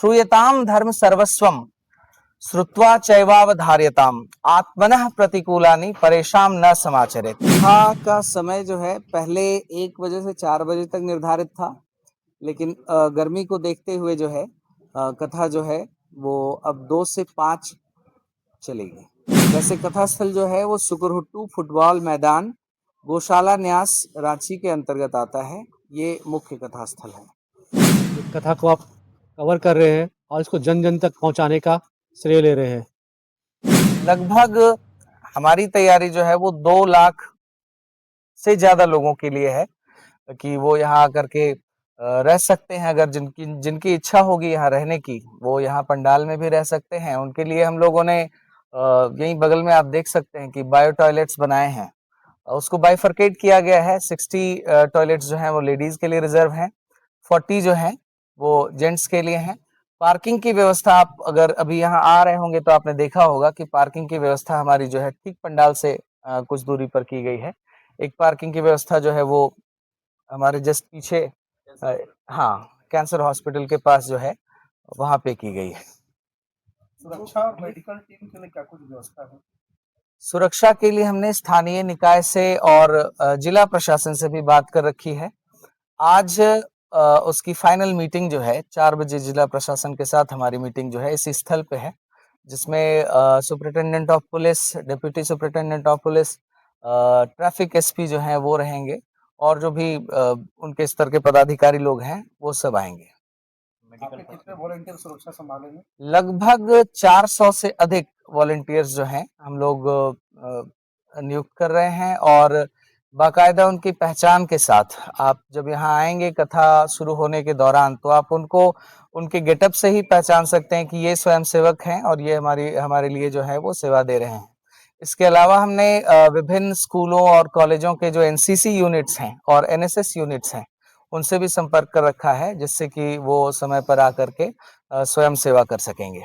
श्रूयताम धर्म सर्वस्वम श्रुत्वा चैवावधार्यताम आत्मनः प्रतिकूलानि परेशान न समाचरेत। कथा का समय जो है पहले 1 बजे से 4 बजे तक निर्धारित था, लेकिन गर्मी को देखते हुए जो है कथा जो है वो अब 2 से 5 चलेगी। वैसे कथा स्थल जो है वो सुकुरहुट्टू फुटबॉल मैदान गौशाला न्यास रांची के अंतर्गत आता है। ये मुख्य कथा स्थल है। कथा को आप कवर कर रहे हैं और इसको जन जन तक पहुंचाने का श्रेय ले रहे हैं। लगभग हमारी तैयारी जो है वो 2 लाख से ज्यादा लोगों के लिए है कि वो यहाँ आकर के रह सकते हैं। अगर जिनकी इच्छा होगी यहाँ रहने की, वो यहाँ पंडाल में भी रह सकते हैं। उनके लिए हम लोगों ने यहीं बगल में आप देख सकते हैं कि बायो टॉयलेट्स बनाए हैं। उसको बाइफरकेट किया गया है। 60 टॉयलेट्स जो हैं वो लेडीज के लिए रिजर्व हैं, 40 जो हैं वो जेंट्स के लिए हैं। पार्किंग की व्यवस्था, आप अगर अभी यहाँ आ रहे होंगे तो आपने देखा होगा कि पार्किंग की व्यवस्था हमारी जो है ठीक पंडाल से कुछ दूरी पर की गई है। एक पार्किंग की व्यवस्था जो है वो हमारे जस्ट पीछे हाँ, कैंसर हॉस्पिटल के पास जो है वहां पे की गई है। सुरक्षा और मेडिकल टीम के लिए क्या कुछ व्यवस्था है? सुरक्षा के लिए हमने स्थानीय निकाय से और जिला प्रशासन से भी बात कर रखी है। आज उसकी फाइनल मीटिंग जो है 4 बजे जिला प्रशासन के साथ हमारी मीटिंग जो है इसी स्थल पे है, जिसमें superintendent of police, deputy superintendent of police, traffic SP जो हैं वो रहेंगे और जो भी उनके स्तर के पदाधिकारी लोग हैं वो सब आएंगे। आपके कितने वॉलंटियर सुरक्षा संभालेंगे? लगभग 400 से अधिक वॉलंटियर्स जो हैं हम लोग नियुक्त कर रहे हैं और बाकायदा उनकी पहचान के साथ आप जब यहाँ आएंगे कथा शुरू होने के दौरान तो आप उनको उनके गेटअप से ही पहचान सकते हैं कि ये स्वयं सेवक हैं और ये हमारे लिए जो है वो सेवा दे रहे हैं। इसके अलावा हमने विभिन्न स्कूलों और कॉलेजों के जो एनसीसी यूनिट्स हैं और एनएसएस यूनिट्स हैं उनसे भी संपर्क कर रखा है, जिससे कि वो समय पर आकर के स्वयं सेवा कर सकेंगे।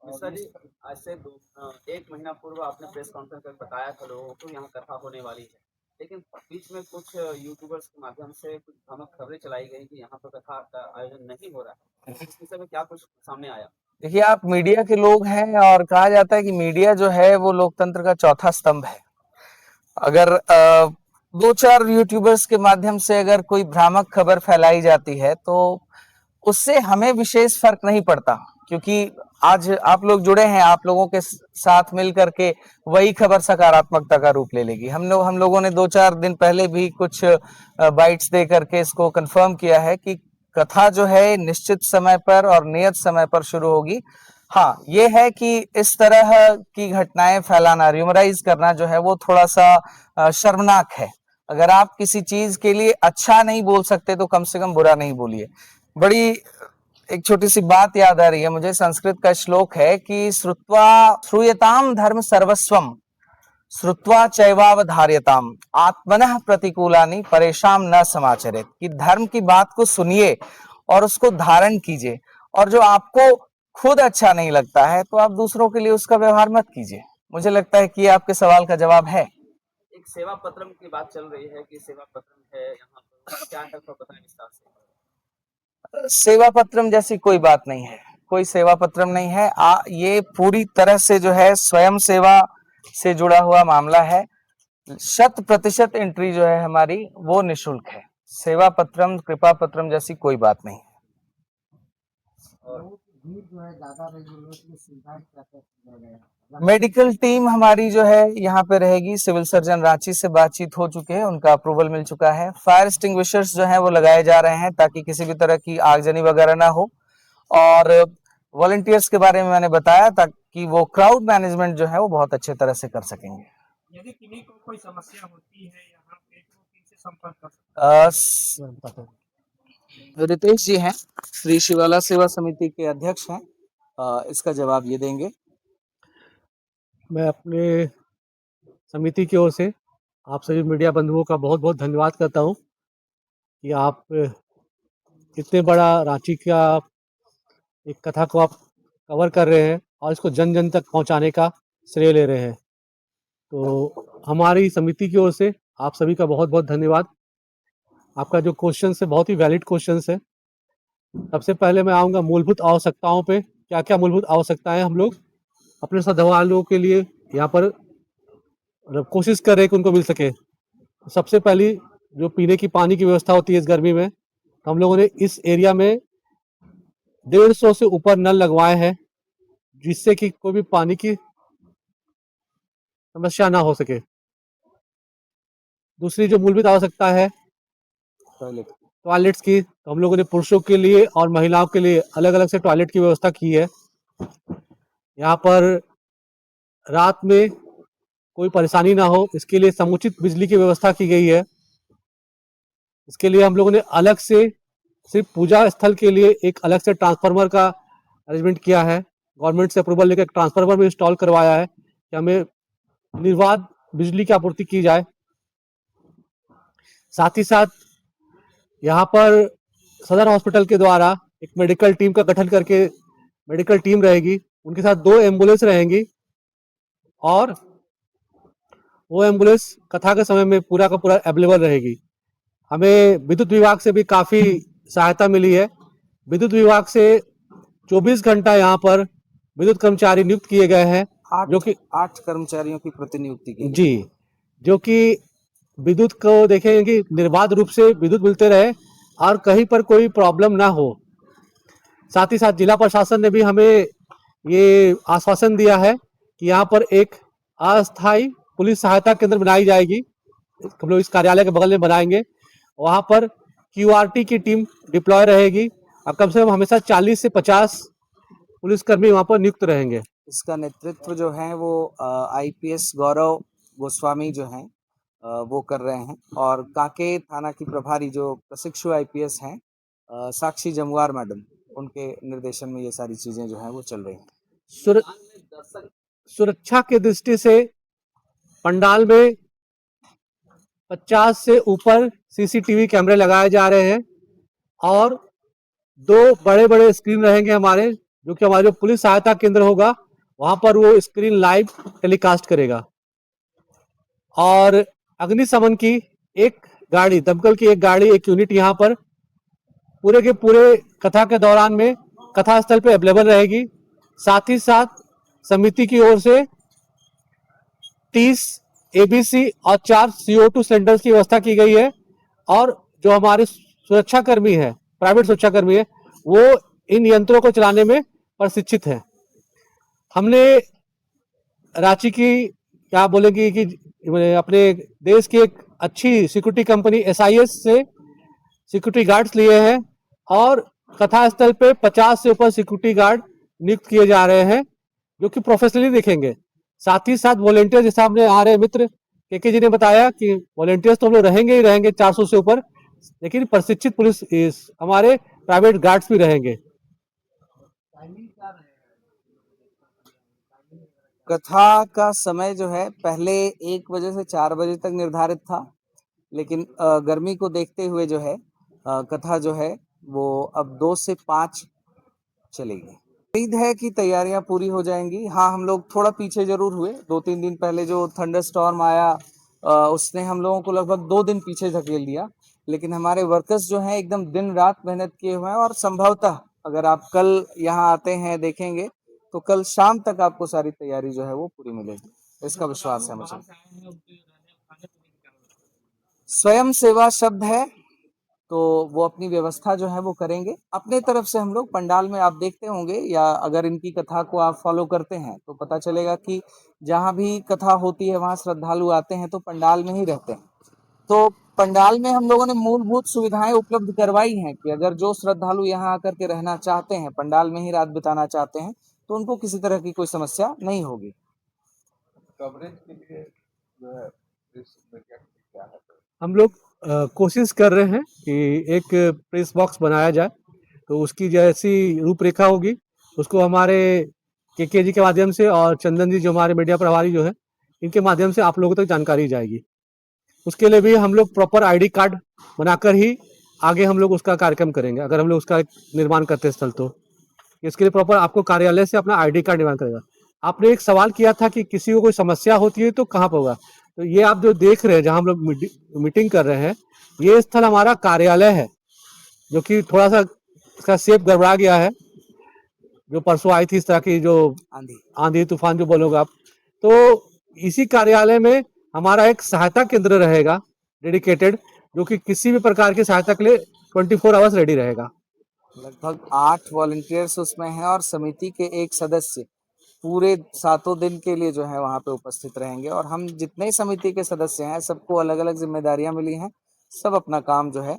सर जी, आज से 1 महीना पूर्व आपने प्रेस कॉन्फ्रेंस में बताया था लोगों को यहाँ कथा होने वाली है, लेकिन बीच में कुछ यूट्यूबर्स के माध्यम से कुछ भ्रामक खबरें चलाई गई कि यहाँ पर कथा का आयोजन नहीं हो रहा है। इस विषय में क्या कुछ सामने आया? देखिए, आप मीडिया के लोग हैं और कहा जाता है कि मीडिया जो है वो लोकतंत्र का चौथा स्तंभ है। अगर 2-4 यूट्यूबर्स के माध्यम से अगर कोई भ्रामक खबर फैलाई जाती है तो उससे हमें विशेष फर्क नहीं पड़ता, क्योंकि आज आप लोग जुड़े हैं, आप लोगों के साथ मिल करके वही खबर सकारात्मकता का रूप ले लेगी। हम लोगों ने 2-4 दिन पहले भी कुछ बाइट्स दे करके इसको कंफर्म किया है कि कथा जो है निश्चित समय पर और नियत समय पर शुरू होगी। हाँ, ये है कि इस तरह की घटनाएं फैलाना, र्यूमराइज करना जो है वो थोड़ा सा शर्मनाक है। अगर आप किसी चीज के लिए अच्छा नहीं बोल सकते तो कम से कम बुरा नहीं बोलिए। बड़ी एक छोटी सी बात याद आ रही है मुझे, संस्कृत का श्लोक है कि श्रूयताम धर्म सर्वस्वम श्रुत्वा चैवावधार्यताम आत्मनः प्रतिकूलानि परेशान न समाचरेत। कि धर्म की बात को सुनिए और उसको धारण कीजिए, और जो आपको खुद अच्छा नहीं लगता है तो आप दूसरों के लिए उसका व्यवहार मत कीजिए। मुझे लगता है कि आपके सवाल का जवाब है। एक सेवा पत्रम की बात चल रही है कि सेवा पत्रम है यहाँ पर, क्या है थोड़ा बताएं विस्तार से। सेवा पत्रम जैसी कोई बात नहीं है, कोई सेवा पत्रम नहीं है। ये पूरी तरह से जो है स्वयं सेवा से जुड़ा हुआ मामला है। 100% एंट्री जो है हमारी वो निःशुल्क है। सेवा पत्रम, कृपा पत्रम जैसी कोई बात नहीं है। मेडिकल टीम हमारी जो है यहाँ पे रहेगी। सिविल सर्जन रांची से बातचीत हो चुके हैं, उनका अप्रूवल मिल चुका है। फायर एक्सटिंग्विशर्स जो हैं वो लगाए जा रहे हैं ताकि किसी भी तरह की आगजनी वगैरह ना हो। और वॉलंटियर्स के बारे में मैंने बताया ताकि वो क्राउड मैनेजमेंट जो है वो बहुत अच्छे तरह से कर सकेंगे। यदि किन्हीं को कोई समस्या होती है यहाँ पे तो किनसे संपर्क कर सकते हैं? रितेश जी हैं, श्री शिवाला सेवा समिति के अध्यक्ष हैं, इसका जवाब ये देंगे। मैं अपने समिति की ओर से आप सभी मीडिया बंधुओं का बहुत बहुत धन्यवाद करता हूँ कि आप इतने बड़ा रांची का एक कथा को आप कवर कर रहे हैं और इसको जन जन तक पहुंचाने का श्रेय ले रहे हैं। तो हमारी समिति की ओर से आप सभी का बहुत बहुत धन्यवाद। आपका जो क्वेश्चन है बहुत ही वैलिड क्वेश्चन है। सबसे पहले मैं आऊँगा मूलभूत आवश्यकताओं पे, क्या-क्या मूलभूत आवश्यकताएँ हम लोग अपने श्रद्धालुओं के लिए यहाँ पर मतलब कोशिश कर रहे हैं कि उनको मिल सके। सबसे पहली जो पीने की पानी की व्यवस्था होती है इस गर्मी में, तो हम लोगों ने इस एरिया में 150 से ऊपर नल लगवाए हैं, जिससे कि कोई भी पानी की समस्या ना हो सके। दूसरी जो मूलभूत आवश्यकता है टॉयलेट्स की, तो हम लोगों ने पुरुषों के लिए और महिलाओं के लिए अलग-अलग से टॉयलेट की व्यवस्था की है। यहाँ पर रात में कोई परेशानी ना हो, इसके लिए समुचित बिजली की व्यवस्था की गई है। इसके लिए हम लोगों ने अलग से सिर्फ पूजा स्थल के लिए एक अलग से ट्रांसफार्मर का अरेंजमेंट किया है। गवर्नमेंट से अप्रूवल लेकर ट्रांसफार्मर भी इंस्टॉल करवाया है कि हमें निर्बाध बिजली की आपूर्ति की जाए। साथ ही साथ यहाँ पर सदर हॉस्पिटल के द्वारा एक मेडिकल टीम का गठन करके मेडिकल टीम रहेगी, उनके साथ 2 एम्बुलेंस रहेंगी और वो एम्बुलेंस कथा के समय में पूरा का पूरा अवेलेबल रहेगी। हमें विद्युत विभाग से भी काफ़ी सहायता मिली है। विद्युत विभाग से 24 घंटा यहाँ पर विद्युत कर्मचारी नियुक्त किए गए हैं, जो कि 8 कर्मचारियों की प्रतिनियुक्ति की जी, जो कि विद्युत को देखेंगे कि निर्बाध रूप से विद्युत मिलते रहे और कहीं पर कोई प्रॉब्लम ना हो। साथ ही साथ जिला प्रशासन ने भी हमें ये आश्वासन दिया है कि यहाँ पर एक अस्थायी पुलिस सहायता केंद्र बनाई जाएगी। हम लोग इस कार्यालय के बगल में बनाएंगे। वहाँ पर क्यूआरटी की टीम डिप्लॉय रहेगी और कम से कम हमेशा 40 से 50 पुलिसकर्मी वहाँ पर नियुक्त रहेंगे। इसका नेतृत्व जो है वो आईपीएस गौरव गोस्वामी जो हैं वो कर रहे हैं और कांके थाना की प्रभारी जो प्रशिक्षु आईपीएस हैं साक्षी जमुआर मैडम, उनके निर्देशन में ये सारी चीजें जो हैं वो चल रही हैं। सुरक्षा की दृष्टि से पंडाल में 50 से ऊपर सीसीटीवी कैमरे लगाए जा रहे हैं और 2 बड़े-बड़े स्क्रीन रहेंगे हमारे, जो कि हमारे जो पुलिस सहायता केंद्र होगा वहां पर वो स्क्रीन लाइव टेलीकास्ट करेगा। और अग्निशमन की एक गाड़ी, दमकल की एक गाड़ी, एक यूनिट यहाँ पर पूरे के पूरे कथा के दौरान में कथा स्थल पे अवेलेबल रहेगी। साथ ही साथ समिति की ओर से 30 एबीसी और 4 CO2 सिलेंडर्स की व्यवस्था की गई है और जो हमारे सुरक्षाकर्मी है, प्राइवेट सुरक्षाकर्मी है, वो इन यंत्रों को चलाने में प्रशिक्षित है। हमने रांची की क्या बोलेंगे कि अपने देश की एक अच्छी सिक्योरिटी कंपनी एसआईएस से सिक्योरिटी गार्ड्स लिए हैं और कथा स्थल पे 50 से ऊपर सिक्योरिटी गार्ड नियुक्त किए जा रहे हैं, जो कि प्रोफेशनली दिखेंगे। साथ ही साथ वॉलेंटियर, जैसा हमने हमारे मित्र केके जी ने बताया कि वॉलेंटियर्स तो हम लोग रहेंगे ही रहेंगे 400 से ऊपर, लेकिन प्रशिक्षित पुलिस हमारे प्राइवेट गार्ड्स भी रहेंगे। कथा का समय जो है पहले 1 बजे से 4 बजे तक निर्धारित था, लेकिन गर्मी को देखते हुए जो है कथा जो है वो अब 2 से 5 चलेगी। उम्मीद है कि तैयारियां पूरी हो जाएंगी। हाँ, हम लोग थोड़ा पीछे जरूर हुए। 2-3 दिन पहले जो थंडर स्टॉर्म आया उसने हम लोगों को लगभग 2 दिन पीछे धकेल दिया, लेकिन हमारे वर्कर्स जो हैं एकदम दिन रात मेहनत किए हुए हैं और संभवतः अगर आप कल यहाँ आते हैं देखेंगे तो कल शाम तक आपको सारी तैयारी जो है वो पूरी मिलेगी, इसका विश्वास है मुझे। स्वयं सेवा शब्द है तो वो अपनी व्यवस्था जो है वो करेंगे। अपने तरफ से हम लोग पंडाल में आप देखते होंगे या अगर इनकी कथा को आप फॉलो करते हैं तो पता चलेगा कि जहाँ भी कथा होती है वहाँ श्रद्धालु आते हैं तो पंडाल में ही रहते हैं। तो पंडाल में हम लोगों ने मूलभूत सुविधाएं उपलब्ध करवाई हैं कि अगर जो श्रद्धालु यहाँ आकर के रहना चाहते हैं, पंडाल में ही रात बिताना चाहते हैं, तो उनको किसी तरह की कोई समस्या नहीं होगी। कवरेज के लिए जो है प्रेस मीडिया क्या है? हम लोग कोशिश कर रहे हैं कि एक प्रेस बॉक्स बनाया जाए, तो उसकी जैसी रूपरेखा होगी उसको हमारे केके जी के माध्यम से और चंदन जी जो हमारे मीडिया प्रभारी जो है, इनके माध्यम से आप लोगों तक जानकारी जाएगी। उसके लिए भी हम लोग प्रॉपर आईडी कार्ड बनाकर ही आगे हम लोग उसका कार्यक्रम करेंगे। अगर हम लोग उसका निर्माण करते स्थल, तो इसके लिए प्रॉपर आपको कार्यालय से अपना आईडी कार्ड निर्माण करेगा। आपने एक सवाल किया था कि किसी को कोई समस्या होती है तो कहाँ पर होगा, तो ये आप जो देख रहे हैं जहाँ हम लोग मीटिंग कर रहे हैं, ये स्थल हमारा कार्यालय है, जो कि थोड़ा सा इसका शेप गड़बड़ा गया है, जो परसों आई थी इस तरह की जो आंधी तूफान जो बोलोगे आप। तो इसी कार्यालय में हमारा एक सहायता केंद्र रहेगा डेडिकेटेड, जो कि किसी भी प्रकार की सहायता के लिए 24 आवर्स रेडी रहेगा। लगभग 8 वॉलंटियर्स उसमें हैं और समिति के एक सदस्य पूरे 7 दिन के लिए जो है वहाँ पे उपस्थित रहेंगे। और हम जितने समिति के सदस्य हैं सबको अलग अलग जिम्मेदारियां मिली हैं, सब अपना काम जो है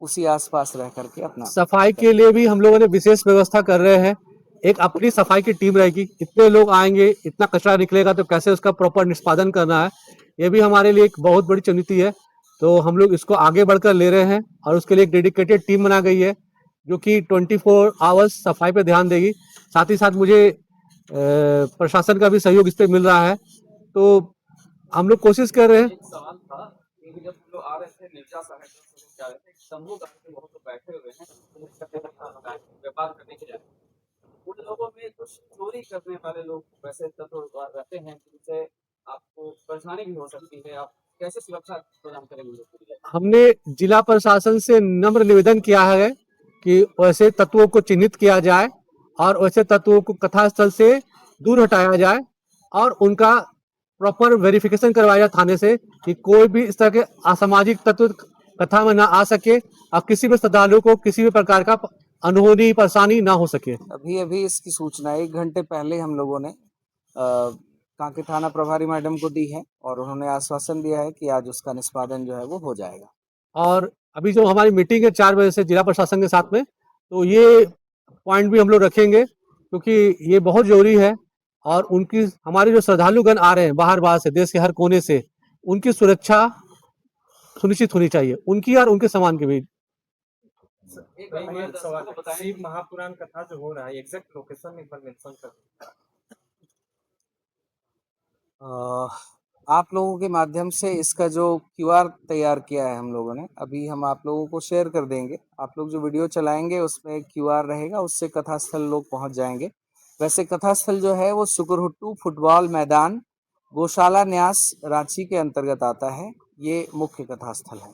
उसी आसपास रह करके अपना सफाई के लिए भी हम लोगों ने विशेष व्यवस्था कर रहे हैं। एक अपनी सफाई की टीम रहेगी, इतने लोग आएंगे, इतना कचरा निकलेगा तो कैसे उसका प्रॉपर निष्पादन करना है, ये भी हमारे लिए एक बहुत बड़ी चुनौती है। तो हम लोग इसको आगे बढ़कर ले रहे हैं और उसके लिए एक डेडिकेटेड टीम बना गई है जो कि 24 आवर्स सफाई पे ध्यान देगी। साथ ही साथ मुझे प्रशासन का भी सहयोग इस पे मिल रहा है। तो हम लोग कोशिश कर रहे हैं। एक सवाल था कि जब लोग आ रहे थे मिर्जा साहब से लोग जा रहे थे, तंबू गाड़ के बहुत लोग बैठे हुए हैं व्यापार करने के लिए। उन लोगों में कुछ चोरी करने वाले लोग वैसे तत्व रहते हैं जिनसे आपको परेशानी भी हो सकती है, आप कैसे सुरक्षा प्रदान करेंगे लोगों के लिए? हमने जिला प्रशासन से नम्र निवेदन किया है कि वैसे तत्वों को चिन्हित किया जाए और वैसे तत्वों को कथा स्थल से दूर हटाया जाए और उनका प्रॉपर वेरिफिकेशन करवाया जाए थाने से कि कोई भी इस तरह के असामाजिक तत्व कथा में ना आ सके और किसी भी श्रद्धालु को किसी भी प्रकार का अनहोनी परेशानी ना हो सके। अभी अभी इसकी सूचना 1 घंटे पहले हम लोगों ने कांके थाना प्रभारी मैडम को दी है और उन्होंने आश्वासन दिया है कि आज उसका निष्पादन जो है वो हो जाएगा। और अभी जो हमारी मीटिंग है 4 बजे से जिला प्रशासन के साथ में, तो ये पॉइंट भी हम लोग रखेंगे क्योंकि ये बहुत जरूरी है। और उनकी हमारे जो श्रद्धालुगण आ रहे हैं बाहर से, देश के हर कोने से, उनकी सुरक्षा सुनिश्चित होनी चाहिए, उनकी और उनके सामान की भी। एक भाई, हमारे एक दर्शकों सवाल को है, बताएं शिव महापुराण कथा जो हो रहा है एग्जैक्ट लोकेशन एक बार मेंशन कर दीजिए। आप लोगों के माध्यम से इसका जो क्यूआर तैयार किया है हम लोगों ने, अभी हम आप लोगों को शेयर कर देंगे। आप लोग जो वीडियो चलाएंगे उसमें क्यूआर रहेगा, उससे कथास्थल लोग पहुंच जाएंगे। वैसे कथास्थल जो है वो सुकुरहुट्टू फुटबॉल मैदान, गौशाला न्यास, रांची के अंतर्गत आता है। ये मुख्य कथास्थल है।